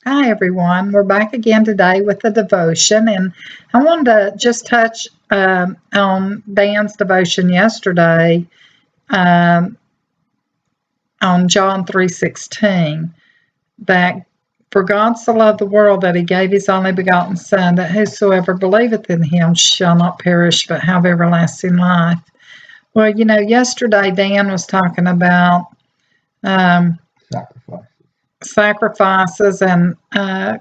Hi, everyone. We're back again today with the devotion, and I wanted to just touch on Dan's devotion yesterday um, on John 3:16. That for God so loved the world that He gave His only begotten Son, that whosoever believeth in Him shall not perish but have everlasting life. Well, yesterday Dan was talking about um, Sacrifice. sacrifices and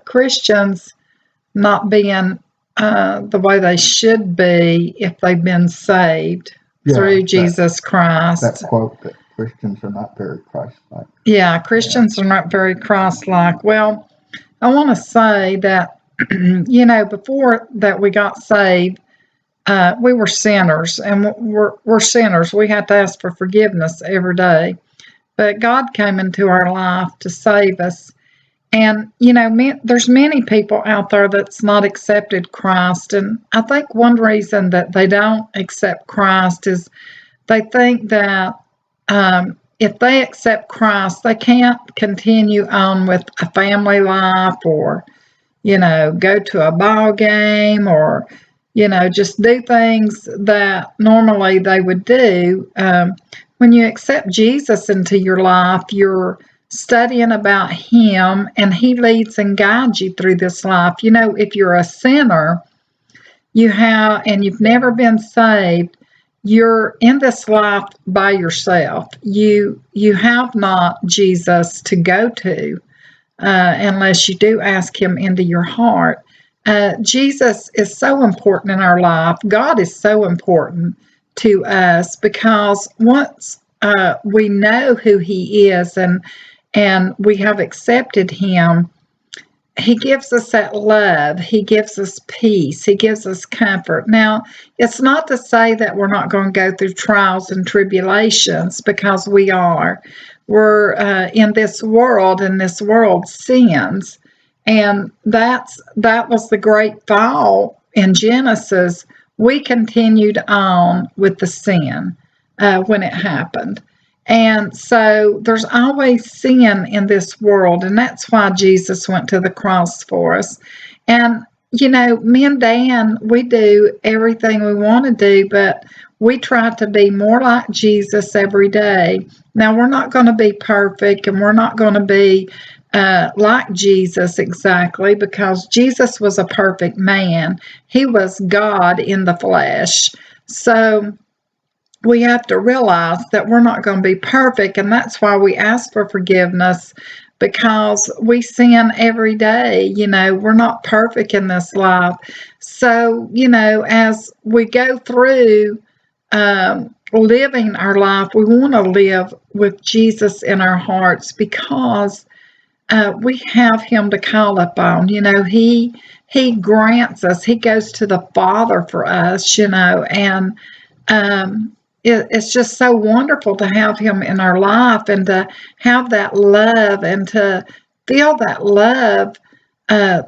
Christians not being the way they should be if they've been saved through Jesus Christ. That quote that Christians are not very Christ-like. Yeah, Christians are not very Christ-like. Well, I want to say that, before that we got saved, we were sinners, and we're sinners. We had to ask for forgiveness every day. But God came into our life to save us. And, there's many people out there that's not accepted Christ. And I think one reason that they don't accept Christ is they think that if they accept Christ, they can't continue on with a family life or, go to a ball game or, just do things that normally they would do. When you accept Jesus into your life, you're studying about Him and He leads and guides you through this life. If you're a sinner, and you've never been saved, you're in this life by yourself. You have not Jesus to go to unless you do ask Him into your heart. Jesus is so important in our life. God is so important to us because once we know who He is and we have accepted Him, He gives us that love. He gives us peace. He gives us comfort. Now, it's not to say that we're not going to go through trials and tribulations, because we are. We're in this world, and this world sins. And that was the great fall in Genesis. We continued on with the sin when it happened. And so there's always sin in this world, and that's why Jesus went to the cross for us. And, me and Dan, we do everything we want to do, but we try to be more like Jesus every day. Now, we're not going to be perfect, and we're not going to be like Jesus exactly, because Jesus was a perfect man. He was God in the flesh. So we have to realize that we're not going to be perfect, and that's why we ask for forgiveness, because we sin every day. We're not perfect in this life. So, as we go through living our life, we want to live with Jesus in our hearts, because we have Him to call upon. He grants us. He goes to the Father for us. And it's just so wonderful to have Him in our life and to have that love and to feel that love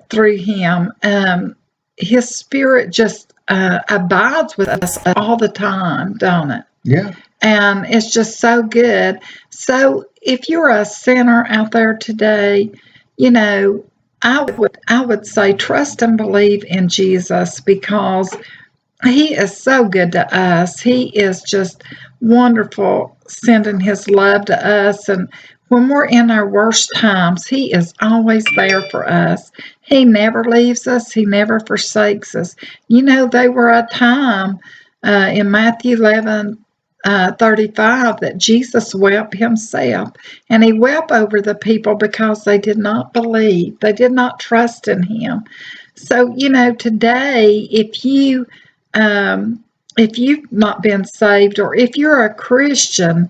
through Him. His Spirit just abides with us all the time, don't it? Yeah. And it's just so good. So if you're a sinner out there today, I would say trust and believe in Jesus, because He is so good to us. He is just wonderful, sending His love to us. And when we're in our worst times, He is always there for us. He never leaves us. He never forsakes us. There were a time in Matthew 11:35 that Jesus wept Himself. And He wept over the people because they did not believe. They did not trust in Him. So, today, if you've not been saved, or if you're a Christian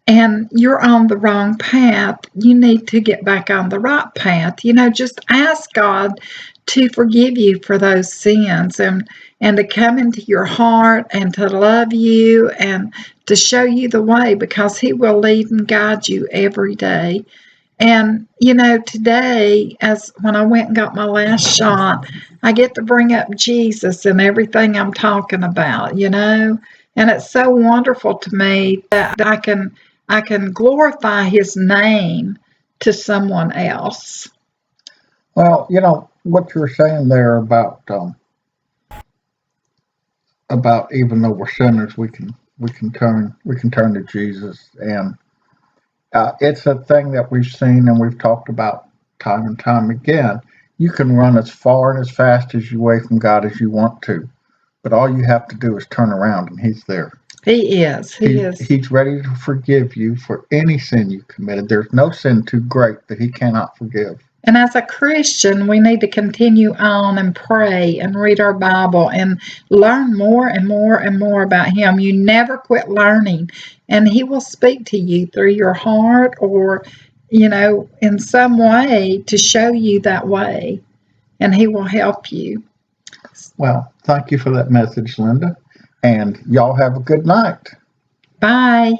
and you're on the wrong path, you need to get back on the right path. Just ask God to forgive you for those sins, and to come into your heart and to love you and to show you the way, because He will lead and guide you every day. And, today, as when I went and got my last shot, I get to bring up Jesus in everything I'm talking about, and it's so wonderful to me that I can glorify His name to someone else. Well, what you were saying there about even though we're sinners, we can turn to Jesus, and it's a thing that we've seen and we've talked about time and time again. You can run as far and as fast as you away from God as you want to, but all you have to do is turn around, and He's there. He is. He is. He's ready to forgive you for any sin you committed. There's no sin too great that He cannot forgive. And as a Christian, we need to continue on and pray and read our Bible and learn more and more and more about Him. You never quit learning, and He will speak to you through your heart or, in some way to show you that way, and He will help you. Well, thank you for that message, Linda. And y'all have a good night. Bye.